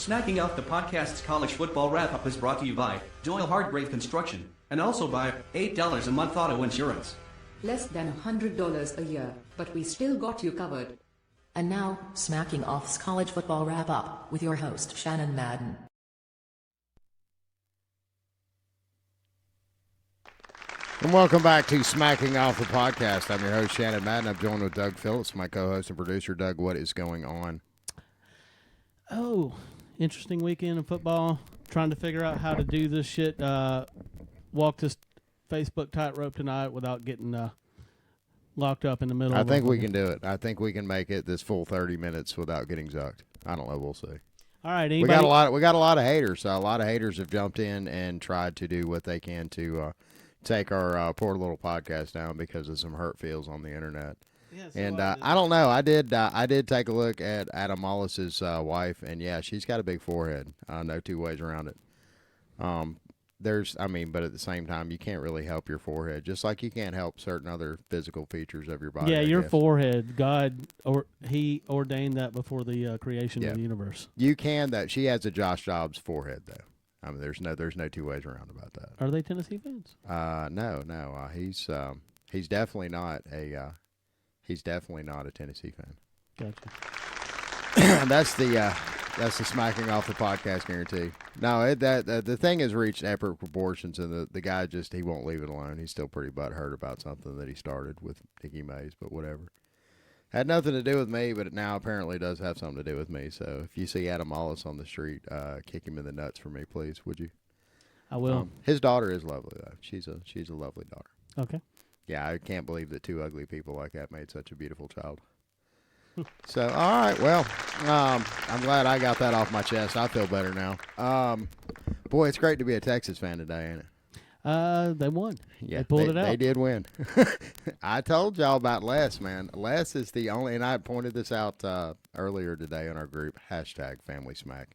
Snacking Off the Podcast's college football wrap-up is brought to you by Doyle Hardgrave Construction, and also by $8 a month auto insurance. Less than $100 a year, but we still got you covered. And now, Smacking Off's college football wrap-up with your host, Shannon Madden. And welcome back to Smacking Off the Podcast. I'm your host, Shannon Madden. I'm joined with Doug Phillips, my co-host and producer. Doug, what is going on? Oh, interesting weekend of football. Trying to figure out how to do this shit. Walk this Facebook tightrope tonight without getting locked up in the middle. I think we can do it. I think we can make it this full 30 minutes without getting zucked. I don't know. We'll see. All right. We got a lot of haters. A lot of haters have jumped in and tried to do what they can to take our poor little podcast down because of some hurt feels on the internet. Yeah, and I don't know. I did take a look at Adam Mollis's wife, and yeah, she's got a big forehead. No two ways around it. But at the same time, you can't really help your forehead, just like you can't help certain other physical features of your body. Yeah, your forehead. He ordained that before the creation of the universe. You can. That she has a Josh Dobbs forehead, though. I mean, there's no two ways around about that. Are they Tennessee fans? No. He's definitely not a Tennessee fan. Gotcha. That's the Smacking Off the Podcast guarantee. No, the thing has reached epic proportions, and the guy he won't leave it alone. He's still pretty butthurt about something that he started with Dickie Mays, but whatever. Had nothing to do with me, but it now apparently does have something to do with me. So if you see Adam Mollis on the street, kick him in the nuts for me, please, would you? I will. His daughter is lovely, though. She's a lovely daughter. Okay. Yeah, I can't believe that two ugly people like that made such a beautiful child. So, all right, well, I'm glad I got that off my chest. I feel better now. Boy, it's great to be a Texas fan today, ain't it? They won. Yeah, they pulled it out. They did win. I told y'all about Les, man. Les is the only, and I pointed this out earlier today on our group, #FamilySmack,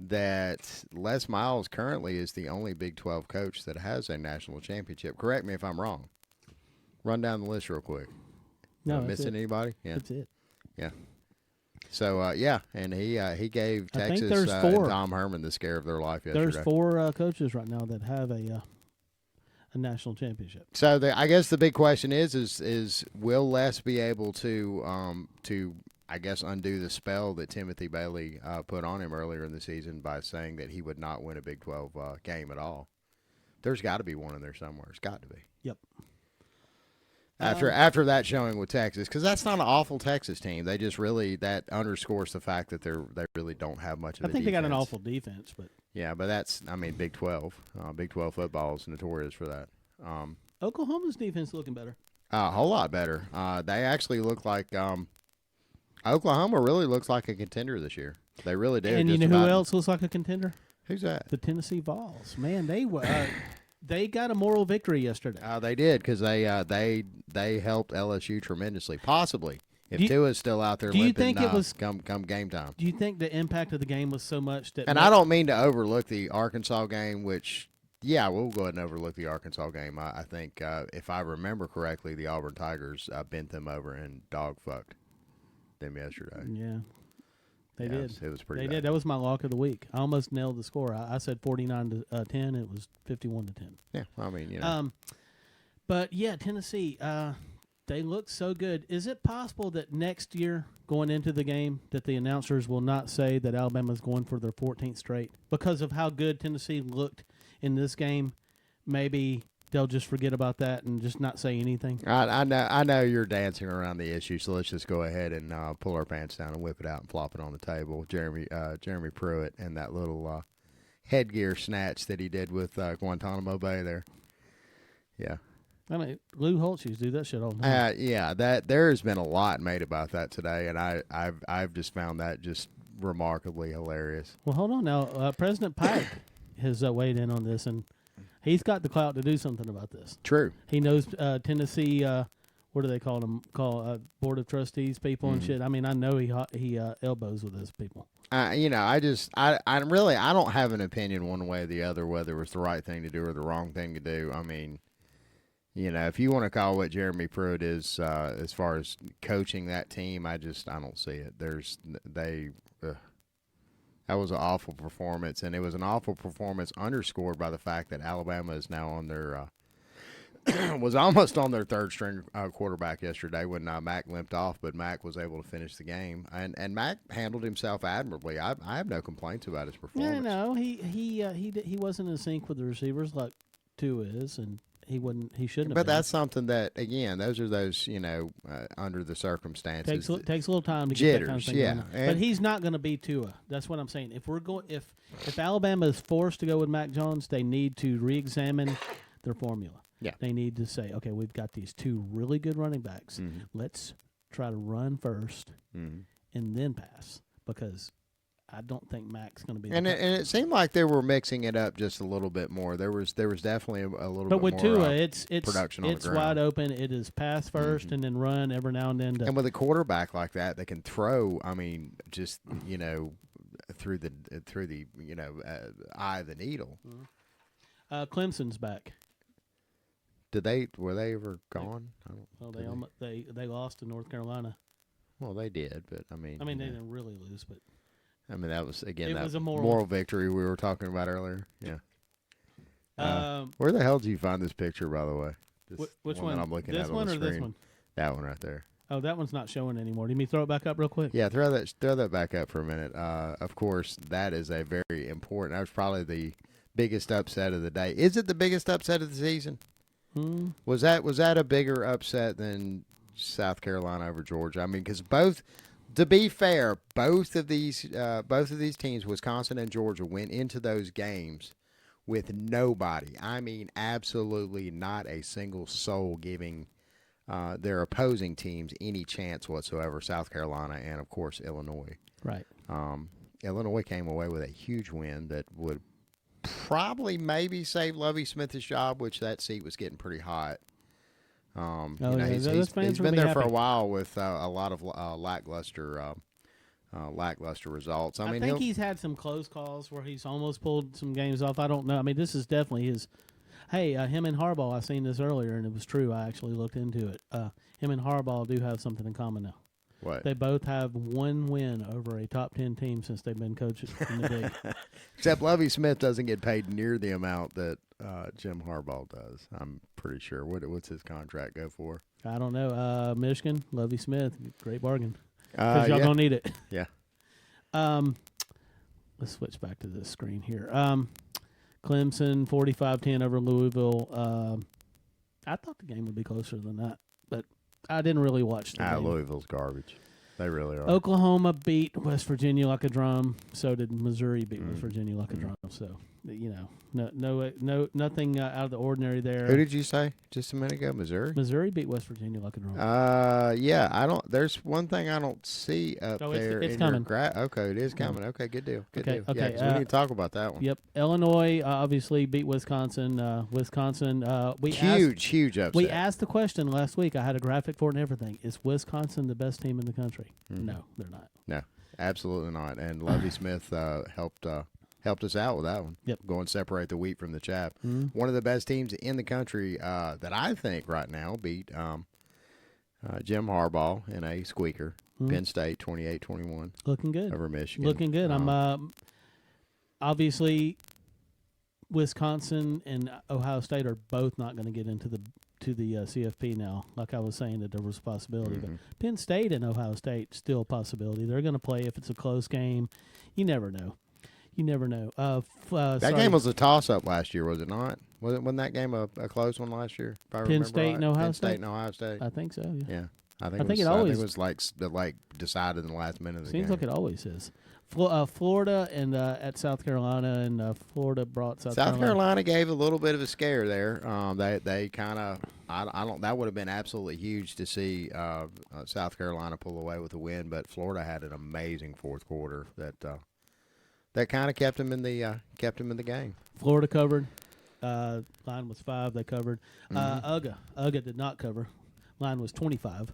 that Les Miles currently is the only Big 12 coach that has a national championship. Correct me if I'm wrong. Run down the list real quick. No, missing anybody? Yeah, that's it. Yeah. So and he gave Texas four. Tom Herman the scare of their life yesterday. There's four coaches right now that have a national championship. So I guess the big question is will Les be able to I guess undo the spell that Timothy Bailey put on him earlier in the season by saying that he would not win a Big 12 game at all? There's got to be one in there somewhere. It's got to be. Yep. After that showing with Texas, because that's not an awful Texas team. They just really that underscores the fact that they really don't have much of a defense. I think they got an awful defense, but yeah, but that's Big 12. Big 12 football is notorious for that. Oklahoma's defense looking better. A whole lot better. They actually look like Oklahoma really looks like a contender this year. They really do. And you know who else looks like a contender? Who's that? The Tennessee Vols. Man, they got a moral victory yesterday. They did because they helped LSU tremendously. Possibly if Tua's still out there. Do you think it was come game time? Do you think the impact of the game was so much that? And I don't mean to overlook the Arkansas game, which we'll go ahead and overlook the Arkansas game. I think if I remember correctly, the Auburn Tigers bent them over and dog fucked them yesterday. Yeah. They did. It was pretty They bad. did. That was my lock of the week. I almost nailed the score. I said 49-10. It was 51-10. Yeah, I mean, you know. But yeah, Tennessee. They look so good. Is it possible that next year, going into the game, that the announcers will not say that Alabama's going for their 14th straight because of how good Tennessee looked in this game? Maybe they'll just forget about that and just not say anything. I know you're dancing around the issue, so let's just go ahead and pull our pants down and whip it out and flop it on the table. Jeremy Pruitt and that little headgear snatch that he did with Guantanamo Bay there. Yeah. I mean, Lou Holtz do that shit all the time. Yeah, that there has been a lot made about that today, and I've just found that just remarkably hilarious. Well, hold on now. President Pike has weighed in on this, and he's got the clout to do something about this. True. He knows Tennessee. What do they call them? Board of Trustees people and shit. I mean, I know he elbows with those people. I don't have an opinion one way or the other whether it was the right thing to do or the wrong thing to do. I mean, you know, if you want to call what Jeremy Pruitt is as far as coaching that team, I don't see it. That was an awful performance, and it was an awful performance underscored by the fact that Alabama is now on their was almost on their third string quarterback yesterday when Mac limped off, but Mac was able to finish the game, and Mac handled himself admirably. I have no complaints about his performance. Yeah, no, he wasn't in sync with the receivers like Tua is, and he shouldn't have. But been. that's something that, again, those are those, under the circumstances. Takes a little time to jitters, get that kind of thing yeah. going. But he's not going to be Tua. That's what I'm saying. If Alabama is forced to go with Mac Jones, they need to re-examine their formula. Yeah. They need to say, okay, we've got these two really good running backs. Mm-hmm. Let's try to run first and then pass, because I don't think Mac's going to be. And it seemed like they were mixing it up just a little bit more. There was definitely a little but bit with more Tua, it's production on the it's ground. wide open. It is pass 1st and then run every now and then. And with a quarterback like that, they can throw. I mean, just through the eye of the needle. Clemson's back. Were they ever gone? They lost to North Carolina. Well, they did, but I mean, they didn't really lose, but that was again It was a moral moral. victory we were talking about earlier. Yeah. um, Where the hell did you find this picture, by the way? which that one? I'm looking This at one on or the this screen. one? That one right there. Oh, that one's not showing anymore. Do you mean throw it back up real quick? Yeah, throw that back up for a minute. Of course, that is a very important. That was probably the biggest upset of the day. Is it the biggest upset of the season? Was that a bigger upset than South Carolina over Georgia? I mean, because to be fair, both of these teams, Wisconsin and Georgia, went into those games with nobody. I mean, absolutely not a single soul giving their opposing teams any chance whatsoever. South Carolina and, of course, Illinois. Right. Illinois came away with a huge win that would probably maybe save Lovie Smith's job, which that seat was getting pretty hot. Those fans he's will been be there for a happy. while with a lot of lackluster results. I mean, think he's had some close calls where he's almost pulled some games off. I don't know. I mean, this is definitely his. Hey, him and Harbaugh, I seen this earlier, and it was true. I actually looked into it. Him and Harbaugh do have something in common now. what? They both have one win over a top 10 team since they've been coaches in the big. Except Lovie Smith doesn't get paid near the amount that Jim Harbaugh does. I'm pretty sure. What's his contract go for? I don't know. Michigan, Lovie Smith, great bargain. Because y'all yeah. gonna need it. Yeah. Let's switch back to this screen here. Clemson 45-10 over Louisville. I thought the game would be closer than that, but I didn't really watch the game. Louisville's garbage. They really are. Oklahoma beat West Virginia like a drum. So did Missouri beat West Virginia like a drum. So nothing out of the ordinary there. Who did you say just a minute ago? Missouri. Missouri beat West Virginia like a drum. Yeah. I don't. There's one thing I don't see up Oh, it's there. coming. Okay, it is coming. Okay, good deal. Good Okay, deal. Yeah, okay, 'cause we need to talk about that one. Yep, Illinois obviously beat Wisconsin. Wisconsin. Huge upset. We asked the question last week. I had a graphic for it and everything. Is Wisconsin the best team in the country? No, they're not. No, absolutely not. And Lovie Smith helped us out with that one. Yep. Go and separate the wheat from the chaff. One of the best teams in the country that I think right now beat Jim Harbaugh in a squeaker. Penn State 28-21 Looking good. over Michigan. Looking good. I'm obviously Wisconsin and Ohio State are both not going to get into the CFP now. Like I was saying that there was a possibility, but Penn State and Ohio State still a possibility. They're going to play if it's a close game. You never know. That game was a toss-up last year, was it not? Wasn't that game a close one last year? If I Penn remember State right? and Ohio Penn State? State and Ohio State. I think so. Yeah. Yeah, I think think it always- it was like decided in the last minute of the Seems game. like it always is. Florida and at South Carolina, and Florida brought South Carolina gave a little bit of a scare there. They kind of I don't that would have been absolutely huge to see South Carolina pull away with a win, but Florida had an amazing fourth quarter that kind of kept them in the game. Florida covered. Line was 5. They covered. UGA did not cover. Line was 25.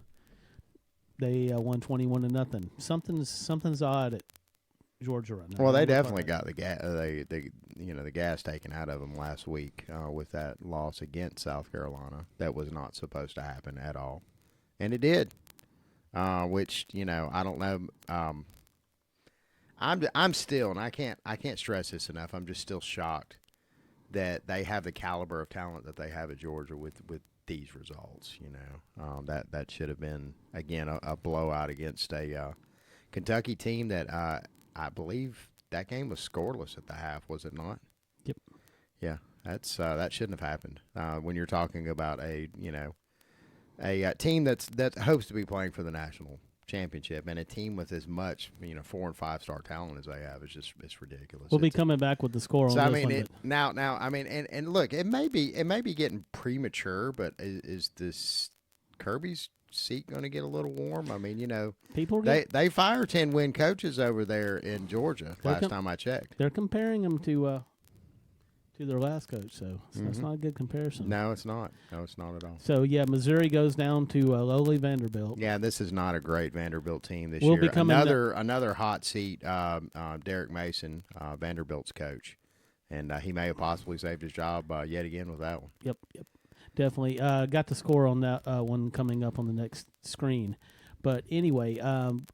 They won 21-0. Something's odd at Georgia right now. Well, they definitely got the gas taken out of them last week with that loss against South Carolina. That was not supposed to happen at all, and it did. Which I don't know. I'm still, and I can't stress this enough. I'm just still shocked that they have the caliber of talent that they have at Georgia with these results. You know, that should have been again a blowout against a Kentucky team that I believe that game was scoreless at the half, was it not? Yep. Yeah, that shouldn't have happened. When you're talking about a team that hopes to be playing for the national championship, and a team with as much 4 and 5 star talent as they have, it's ridiculous. We'll be coming back with the score on So I this mean, one. now I mean, and look, it may be getting premature, but is this Kirby's seat going to get a little warm? I mean, People they fire 10-win coaches over there in Georgia. Last time I checked, they're comparing them to their last coach, so that's not a good comparison. no, it's not. No, it's not at all. So yeah, Missouri goes down to lowly Vanderbilt. Yeah, this is not a great Vanderbilt team this We'll year. be coming Another hot seat. Derek Mason, Vanderbilt's coach, and he may have possibly saved his job yet again with that one. Yep, definitely. Got the score on that one coming up on the next screen. But anyway,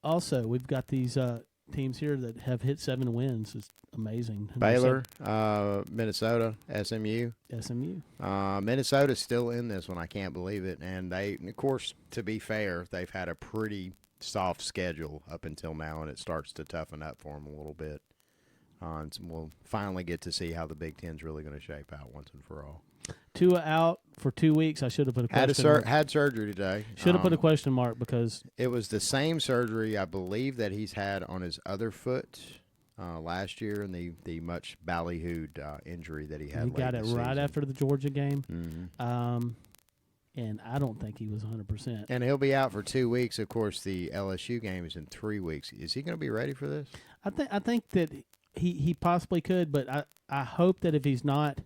also we've got these teams here that have hit 7 wins. It's amazing. Baylor, Minnesota, SMU. Minnesota's still in this one. I can't believe it. And they, of course, to be fair, they've had a pretty soft schedule up until now, and it starts to toughen up for them a little bit. And we'll finally get to see how the Big Ten's really going to shape out once and for all. Tua out for 2 weeks. I should have put a question mark. Had surgery today. Should have put a question mark because it was the same surgery, I believe, that he's had on his other foot last year, and the much ballyhooed injury that he had. he got it right after the Georgia game. Mm-hmm. And I don't think he was 100%. And he'll be out for 2 weeks. Of course, the LSU game is in 3 weeks. Is he going to be ready for this? I think that he possibly could, but I hope that if he's not,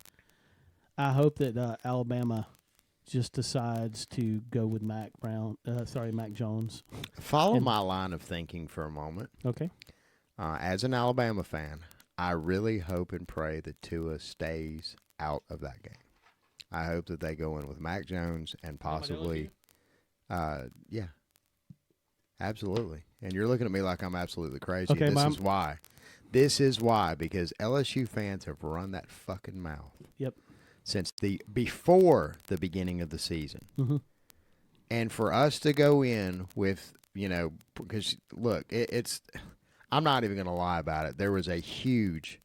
I hope that Alabama just decides to go with Mac Jones. Follow my line of thinking for a moment. Okay. As an Alabama fan, I really hope and pray that Tua stays out of that game. I hope that they go in with Mac Jones and possibly, yeah, absolutely. And you're looking at me like I'm absolutely crazy. Okay, This is why, because LSU fans have run that fucking mouth. Yep. Since before the beginning of the season. Mm-hmm. And for us to go in with, because look, it's I'm not even going to lie about it. There was a huge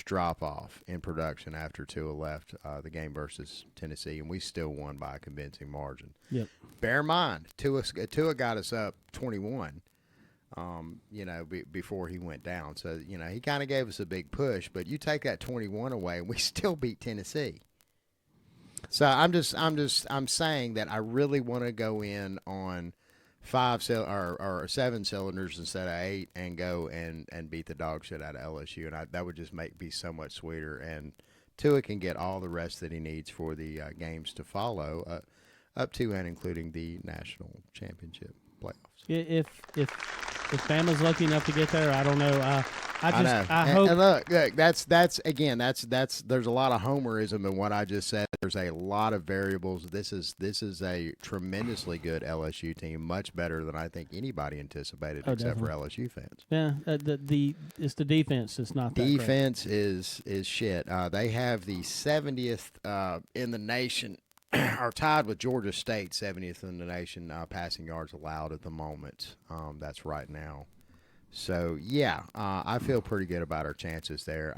drop off in production after Tua left the game versus Tennessee, and we still won by a convincing margin. Yep. Bear in mind, Tua got us up 21. Before he went down. So, he kind of gave us a big push, but you take that 21 away and we still beat Tennessee. So I'm saying that I really want to go in on 7 cylinders instead of 8 and go and beat the dog shit out of LSU. And that would just be so much sweeter. And Tua can get all the rest that he needs for the games to follow up to and including the national championship playoffs. If Bama's lucky enough to get there, I don't know. I hope. And look, that's there's a lot of homerism in what I just said. There's a lot of variables. This is a tremendously good LSU team, much better than I think anybody anticipated, except for LSU fans. Yeah, it's the defense that's not that defense great. is shit. They have the 70th in the nation. Are tied with Georgia State, 70th in the nation passing yards allowed at the moment. That's right now. So, yeah, I feel pretty good about our chances there.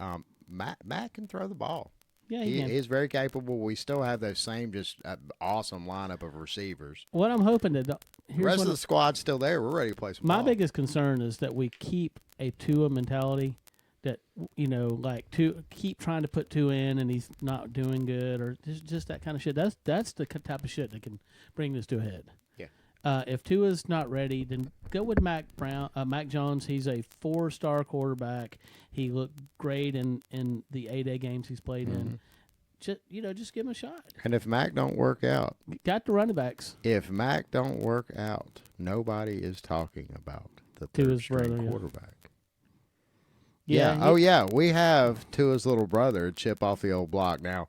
Matt can throw the ball. Yeah, he is very capable. We still have those same just awesome lineup of receivers. What I'm hoping that the rest of the squad's still there. We're ready to play some ball. My biggest concern is that we keep a Tua mentality. That keep trying to put 2 in and he's not doing good, or just that kind of shit. That's the type of shit that can bring this to a head. Yeah. If Tua's not ready, then go with Mac Jones. He's a 4-star quarterback. He looked great in the 8A games he's played in. Just give him a shot. And if Mac don't work out, got the running backs. If Mac don't work out, nobody is talking about the third-string quarterback. Yeah. We have Tua's little brother, chip off the old block. Now,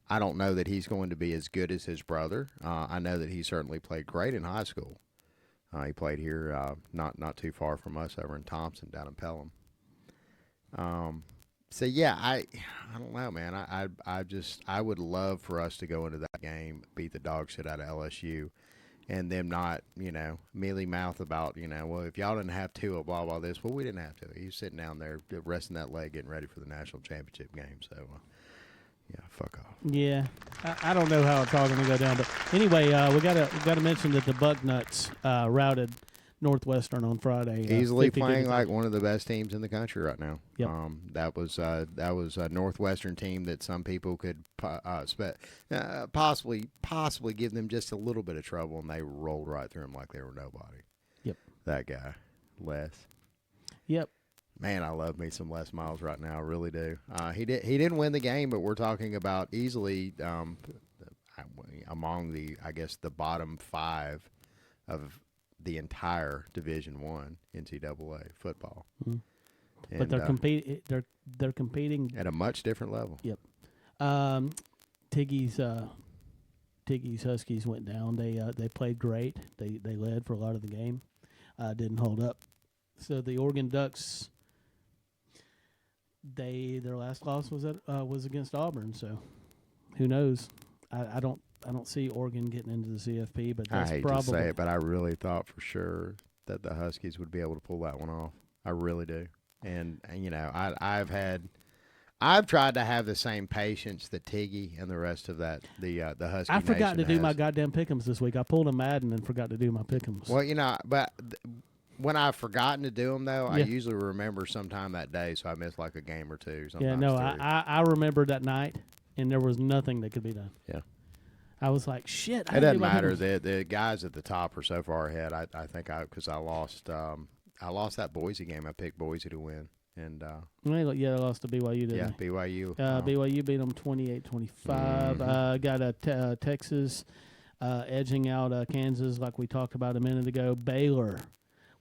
I don't know that he's going to be as good as his brother. I know that he certainly played great in high school. He played here, not too far from us, over in Thompson, down in Pelham. So yeah, I don't know, man. I would love for us to go into that game, beat the dog shit out of LSU, and them not, mealy mouth about, well, if y'all didn't have Tua, blah blah this. Well, we didn't have to. He was sitting down there resting that leg, getting ready for the national championship game. So, yeah, fuck off. Yeah, I don't know how it's all going to go down, but anyway, we gotta mention that the Bucknuts routed Northwestern on Friday. Easily 52 playing to like one of the best teams in the country right now. Yep. That was a Northwestern team that some people could possibly give them just a little bit of trouble, and they rolled right through them like they were nobody. Yep. That guy, Les. Yep. Man, I love me some Les Miles right now. I really do. He didn't win the game, but we're talking about easily among the bottom 5 of the entire Division I NCAA football. Mm-hmm. And, But they're competing at a much different level. Yep. Tiggy's Huskies went down. They played great. They led for a lot of the game. Didn't hold up. So the Oregon Ducks, their last loss was against Auburn. So who knows? I don't see Oregon getting into the CFP, but that's I hate probably to say it, but I really thought for sure that the Huskies would be able to pull that one off. I really do. And I've tried to have the same patience that Tiggy and the rest of the Husky I forgot to Nation do has. my goddamn pick'ems this week. I pulled a Madden and forgot to do my pick'ems. Well, but when I've forgotten to do them, though, I Yeah. usually remember sometime that day, so I miss like a game or two. Yeah, Sometimes no, three. I remember that night, and there was nothing that could be done. Yeah. I was like, shit. It doesn't matter. The guys at the top are so far ahead. I think because I lost that Boise game. I picked Boise to win, and They lost to BYU, didn't yeah, they? BYU. BYU beat them 28-25. Got a Texas edging out Kansas like we talked about a minute ago. Baylor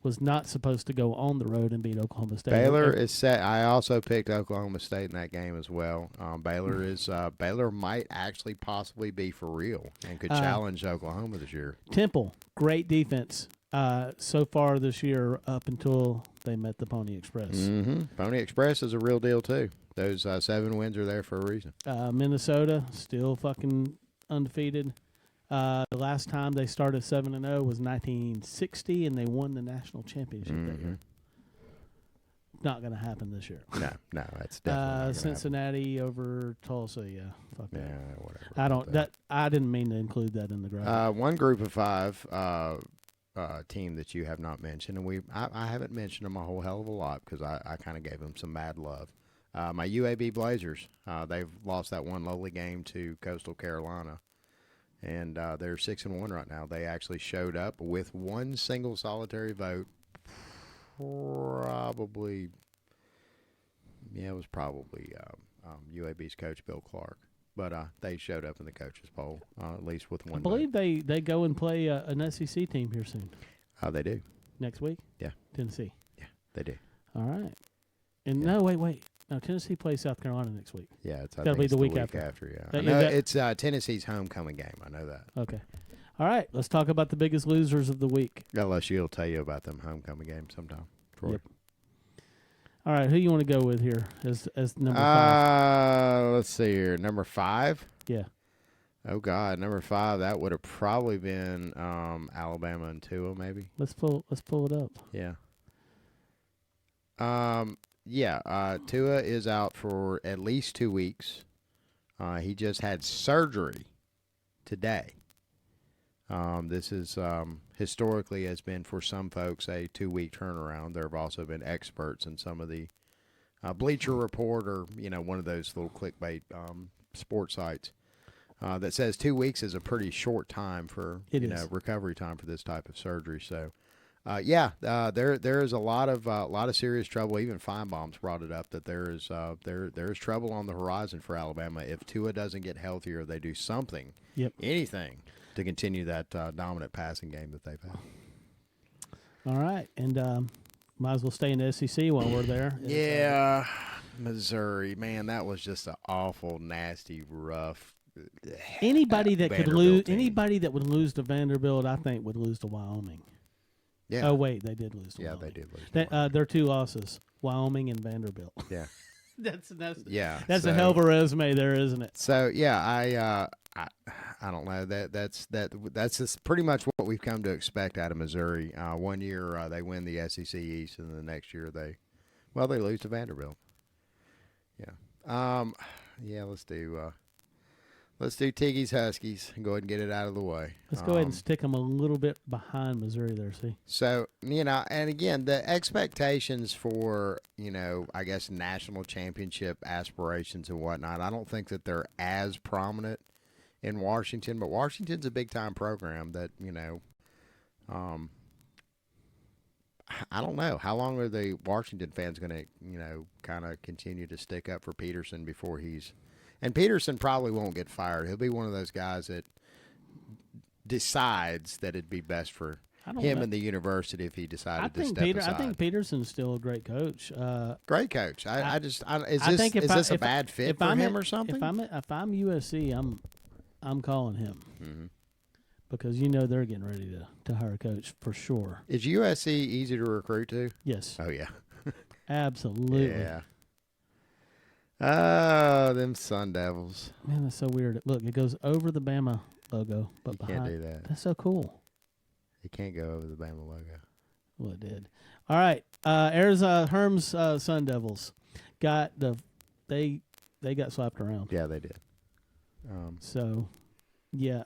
was not supposed to go on the road and beat Oklahoma State. Baylor is set. I also picked Oklahoma State in that game as well. Baylor might actually possibly be for real and could challenge Oklahoma this year. Temple, great defense so far this year up until they met the Pony Express. Mm-hmm. Pony Express is a real deal too. Those 7 wins are there for a reason. Minnesota still fucking undefeated. The last time they started 7-0 was 1960, and they won the national championship that year. Not going to happen this year. No, that's definitely not gonna Cincinnati over Tulsa. Yeah, fuck happen. that. Yeah, whatever. I didn't mean to include that in the graphic. One group of 5 team that you have not mentioned, and I haven't mentioned them a whole hell of a lot because I kind of gave them some mad love. My UAB Blazers, they've lost that one lowly game to Coastal Carolina. And they're 6-1 right now. They actually showed up with one single solitary vote. Probably, it was probably UAB's coach Bill Clark. But they showed up in the coaches poll, at least with one. I believe they go and play an SEC team here soon. They do. Next week. Yeah. Tennessee. Yeah, they do. All right. And Yeah. no, wait. No, Tennessee plays South Carolina next week. Yeah, I That'll think be it's the the week week after. Yeah, That- I know that- it's Tennessee's homecoming game. I know that. Okay. All right. Let's talk about the biggest losers of the week. LSU will tell you about them homecoming games sometime. Troy. Yep. All right. Who you want to go with here as number 5? Let's see here. Number 5. Yeah. Oh God, number 5. That would have probably been Alabama and Tua, maybe. Let's pull it up. Yeah. Tua is out for at least 2 weeks. He just had surgery today. This is historically has been for some folks a 2-week turnaround. There have also been experts in some of the Bleacher Report or one of those little clickbait sports sites that says 2 weeks is a pretty short time for recovery time for this type of surgery. So. There is a lot of serious trouble. Even Feinbaum's brought it up that there is trouble on the horizon for Alabama if Tua doesn't get healthier. They do something, anything to continue that dominant passing game that they've had. All right, and might as well stay in the SEC while we're there. Yeah, Missouri, man, that was just an awful, nasty, rough. Anybody that could Vanderbilt lose, team. anybody that would lose to Vanderbilt, I think would lose to Wyoming. Yeah. Oh wait, they did lose. To Yeah, Wyoming. they did lose. Their 2 losses: Wyoming and Vanderbilt. Yeah. that's Yeah. that's a so- hell of a resume there, isn't it? So yeah, I don't know that's just pretty much what we've come to expect out of Missouri. One year they win the SEC East, and the next year they lose to Vanderbilt. Yeah. Yeah. Let's do Tiggy's Huskies and go ahead and get it out of the way. Let's go ahead and stick them a little bit behind Missouri there. See, So, and again, the expectations for, I guess national championship aspirations and whatnot, I don't think that they're as prominent in Washington, but Washington's a big time program that, I don't know. How long are the Washington fans going to, kind of continue to stick up for Peterson before and Peterson probably won't get fired. He'll be one of those guys that decides that it'd be best for him and the university if he decided to step aside. I think Peterson's still a great coach. Great coach. Is think this a bad fit for him or something? If I'm USC, I'm calling him because they're getting ready to hire a coach for sure. Is USC easy to recruit to? Yes. Oh yeah. Absolutely. Yeah. Oh, them Sun Devils. Man, that's so weird. Look, it goes over the Bama logo, but You behind. can't do that. That's so cool. You can't go over the Bama logo. Well, it did. All right, Arizona Herm's Sun Devils got they got slapped around. Yeah, they did. So, yeah,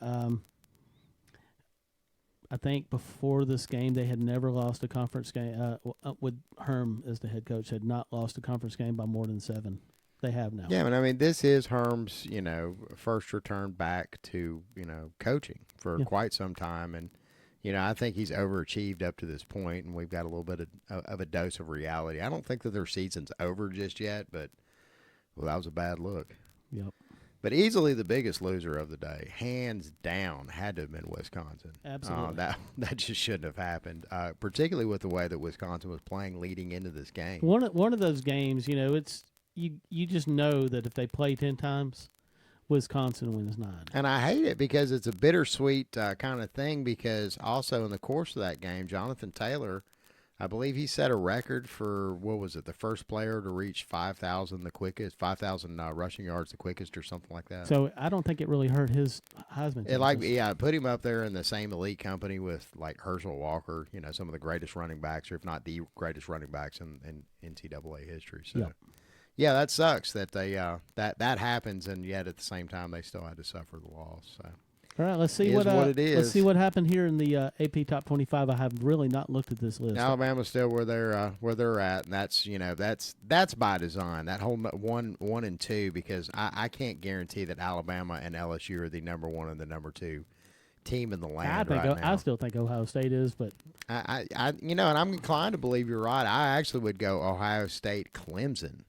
I think before this game they had never lost a conference game. With Herm as the head coach, had not lost a conference game by more than 7. They have now. Yeah, but I mean, this is Herm's, first return back to, coaching for quite some time. And, I think he's overachieved up to this point, and we've got a little bit of a dose of reality. I don't think that their season's over just yet, but, that was a bad look. Yep. But easily the biggest loser of the day, hands down, had to have been Wisconsin. Absolutely. That just shouldn't have happened, particularly with the way that Wisconsin was playing leading into this game. One of those games, it's you just know that if they play 10 times, Wisconsin wins 9. And I hate it because it's a bittersweet kind of thing because also in the course of that game, Jonathan Taylor, I believe he set a record for, the first player to reach 5,000 rushing yards the quickest or something like that. So I don't think it really hurt his Heisman. It put him up there in the same elite company with like Herschel Walker, some of the greatest running backs, or if not the greatest running backs in NCAA history. So. Yep. Yeah, that sucks that they that happens, and yet at the same time they still had to suffer the loss. So, all right, let's see what it is. Let's see what happened here in the AP Top 25. I have really not looked at this list. Alabama's still where they're at, and that's by design. That whole 1 and 2, because I can't guarantee that Alabama and LSU are the number 1 and the number 2 team in the land right now. I still think Ohio State is, but and I'm inclined to believe you're right. I actually would go Ohio State, Clemson.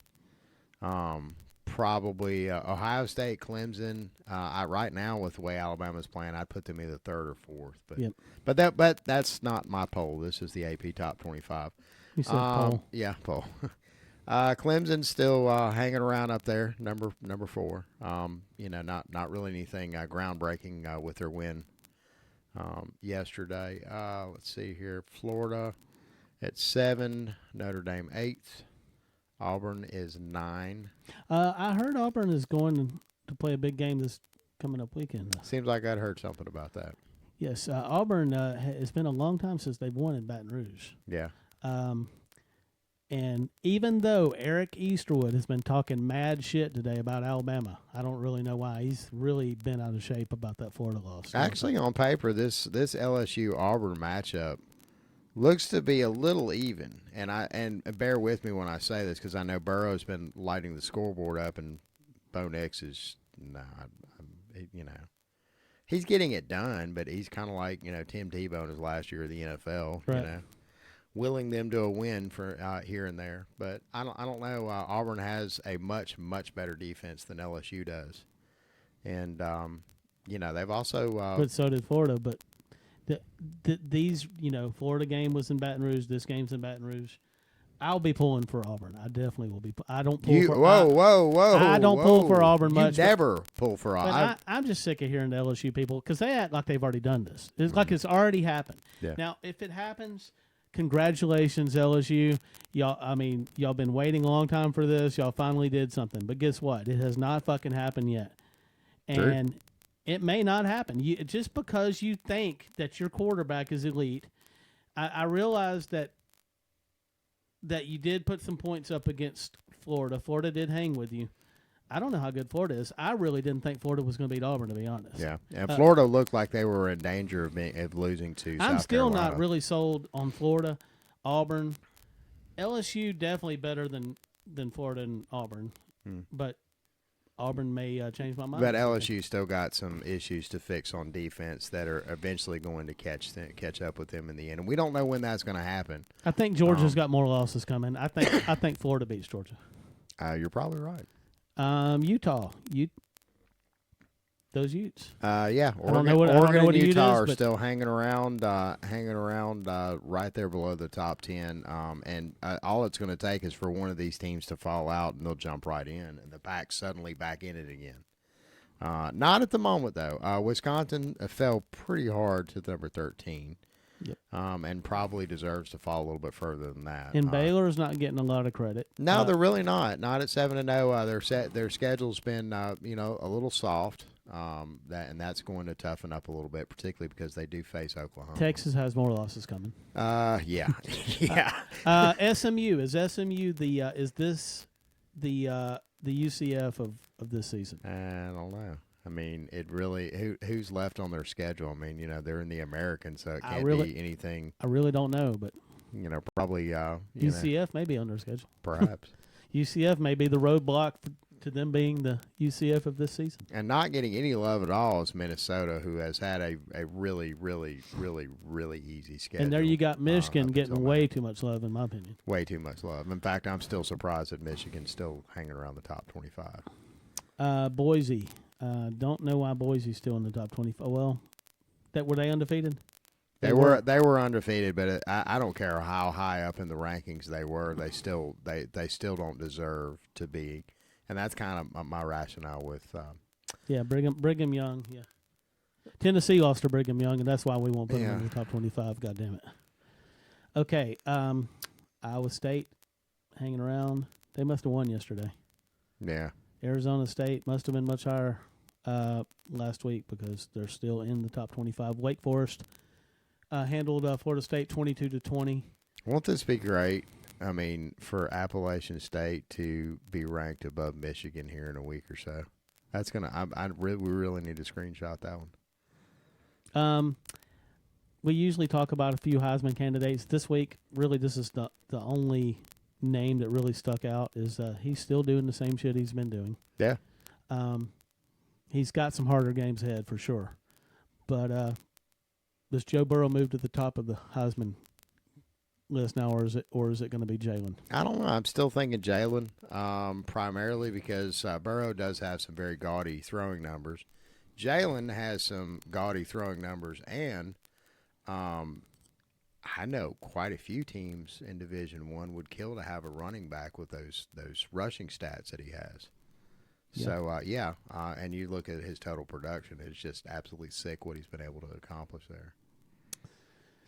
Probably Ohio State, Clemson. Right now, with the way Alabama's playing, I'd put them either 3rd or 4th. But that's not my poll. This is the AP Top 25. you said poll. Yeah, poll. Clemson's still hanging around up there, number 4. Not really anything groundbreaking with their win yesterday. Let's see here. Florida at 7, Notre Dame 8th. Auburn is 9. I heard Auburn is going to play a big game this coming up weekend. Seems like I'd heard something about that. Yes, Auburn. It's been a long time since they've won in Baton Rouge. Yeah. And even though Eric Easterwood has been talking mad shit today about Alabama, I don't really know why. He's really been out of shape about that Florida loss. Actually, on paper, this LSU Auburn matchup looks to be a little even, and bear with me when I say this because I know Burrow's been lighting the scoreboard up, and Bo Nix is he's getting it done, but he's kind of like Tim Tebow in his last year of the NFL, right. Willing them to a win for here and there. But I don't know. Auburn has a much better defense than LSU does, and they've also. But so did Florida, but. These, Florida game was in Baton Rouge. This game's in Baton Rouge. I'll be pulling for Auburn. I definitely will be. I don't pull You, for whoa! I don't pull for Auburn much, You but- never pull for But Auburn. I'm just sick of hearing the LSU people because they act like they've already done this. It's like it's already happened. Yeah. Now, if it happens, congratulations, LSU. Y'all been waiting a long time for this. Y'all finally did something. But guess what? It has not fucking happened yet. True. And it may not happen. Just because you think that your quarterback is elite, I realize that you did put some points up against Florida. Florida did hang with you. I don't know how good Florida is. I really didn't think Florida was going to beat Auburn, to be honest. Yeah, and Florida looked like they were in danger of losing to I'm South still Carolina. not really sold on Florida, Auburn, LSU. Definitely better than Florida and Auburn, but Auburn may change my mind. But LSU still got some issues to fix on defense that are eventually going to catch up with them in the end, and we don't know when that's going to happen. I think Georgia's got more losses coming. I think Florida beats Georgia. You're probably right. Utah, those Utes. Yeah, I don't know Oregon what a and Ute Utah is, are but- still hanging around right there below the top 10. And all it's going to take is for one of these teams to fall out, and they'll jump right in, and the Pac's suddenly back in it again. Not at the moment, though. Wisconsin fell pretty hard to number 13. Yep. And probably deserves to fall a little bit further than that. And Baylor's not getting a lot of credit. No, they're really not. Not at 7-0. Their schedule's been a little soft. That's going to toughen up a little bit, particularly because they do face Oklahoma. Texas has more losses coming. Yeah, yeah. SMU is this the UCF of this season? I don't know. I mean, it really who's left on their schedule? I mean, they're in the American, so it can't be anything. I really don't know, but Probably UCF may be on their schedule. perhaps. UCF may be the roadblock to them being the UCF of this season. And not getting any love at all is Minnesota, who has had a really, really, really, really easy schedule. And there you got Michigan up getting until way now. too much love, in my opinion. Way too much love. In fact, I'm still surprised that Michigan's still hanging around the top 25. Boise. Don't know why Boise's still in the top 25. Well, were they undefeated? They were undefeated, but I don't care how high up in the rankings they were. They still don't deserve to be, and that's kind of my rationale with. Yeah, Brigham Young. Yeah, Tennessee lost to Brigham Young, and that's why we won't put them in the top 25. God damn it. Okay, Iowa State hanging around. They must have won yesterday. Yeah. Arizona State must have been much higher last week because they're still in the top 25. Wake Forest handled Florida State 22-20. Won't this be great? I mean, for Appalachian State to be ranked above Michigan here in a week or so. That's gonna. We really need to screenshot that one. We usually talk about a few Heisman candidates. This week, really, this is the only name that really stuck out. Is he's still doing the same shit he's been doing. Yeah. He's got some harder games ahead for sure. But does Joe Burrow move to the top of the Heisman list now, or is it going to be Jalen? I don't know. I'm still thinking Jalen, primarily because Burrow does have some very gaudy throwing numbers. Jalen has some gaudy throwing numbers, and I know quite a few teams in Division I would kill to have a running back with those rushing stats that he has. Yeah. So, and you look at his total production, it's just absolutely sick what he's been able to accomplish there.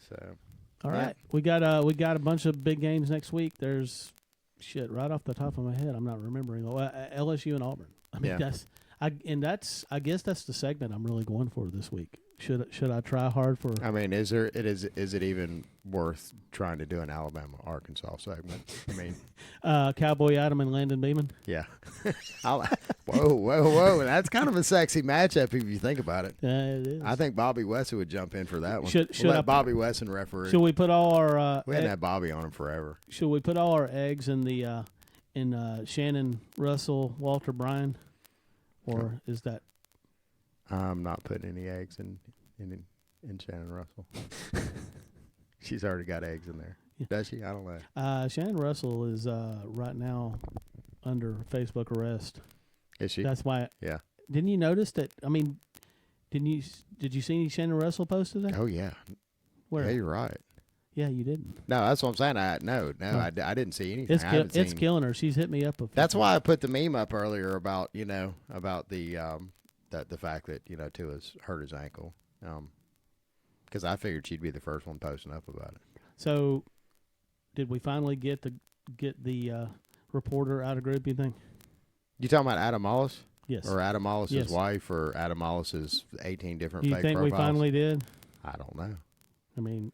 So, All right, we got a bunch of big games next week. There's shit right off the top of my head. I'm not remembering. LSU and Auburn. I mean, I guess that's the segment I'm really going for this week. Should I try hard for? I mean, is it even worth trying to do an Alabama-Arkansas segment? I mean, Cowboy Adam and Landon Beeman. yeah. Whoa! That's kind of a sexy matchup if you think about it. It is. I think Bobby Wesson would jump in for that one. Should We'll I- let Bobby Wesson referee. Should we put all our We hadn't had Bobby on him forever. should we put all our eggs in the Shannon Russell Walter Bryan, or is that? I'm not putting any eggs in Shannon Russell. She's already got eggs in there. Yeah. Does she? I don't know. Shannon Russell is right now under Facebook arrest. Is she? That's why. Yeah. Didn't you notice that? I mean, did you see any Shannon Russell post today? Oh, yeah. Where? Yeah, you're right. Yeah, you didn't. No, that's what I'm saying. I didn't see anything. I haven't It's seen- killing her. She's hit me up. That's why I put the meme up earlier about the fact that Tua's hurt his ankle, because I figured she'd be the first one posting up about it. So, did we finally get the reporter out of group? You think? You talking about Adam Mullis? Yes. Or Adam Mullis' Yes. wife, or Adam Mullis' 18 different Do you fake think we profiles? finally did? I don't know. I mean,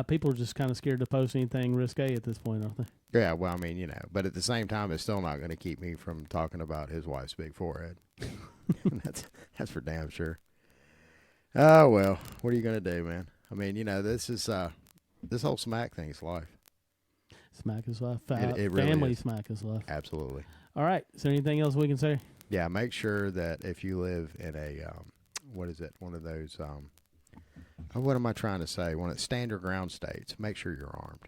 people are just kind of scared to post anything risque at this point, aren't they? Yeah, well, I mean, but at the same time, it's still not going to keep me from talking about his wife's big forehead. that's for damn sure. Oh, well, what are you going to do, man? I mean, this is this whole smack thing is life. Smack is life. It really Family is. smack is life. Absolutely. All right. Is there anything else we can say? Yeah, make sure that if you live in a, what is it, one of those, what am I trying to say? One of the standard ground states, make sure you're armed.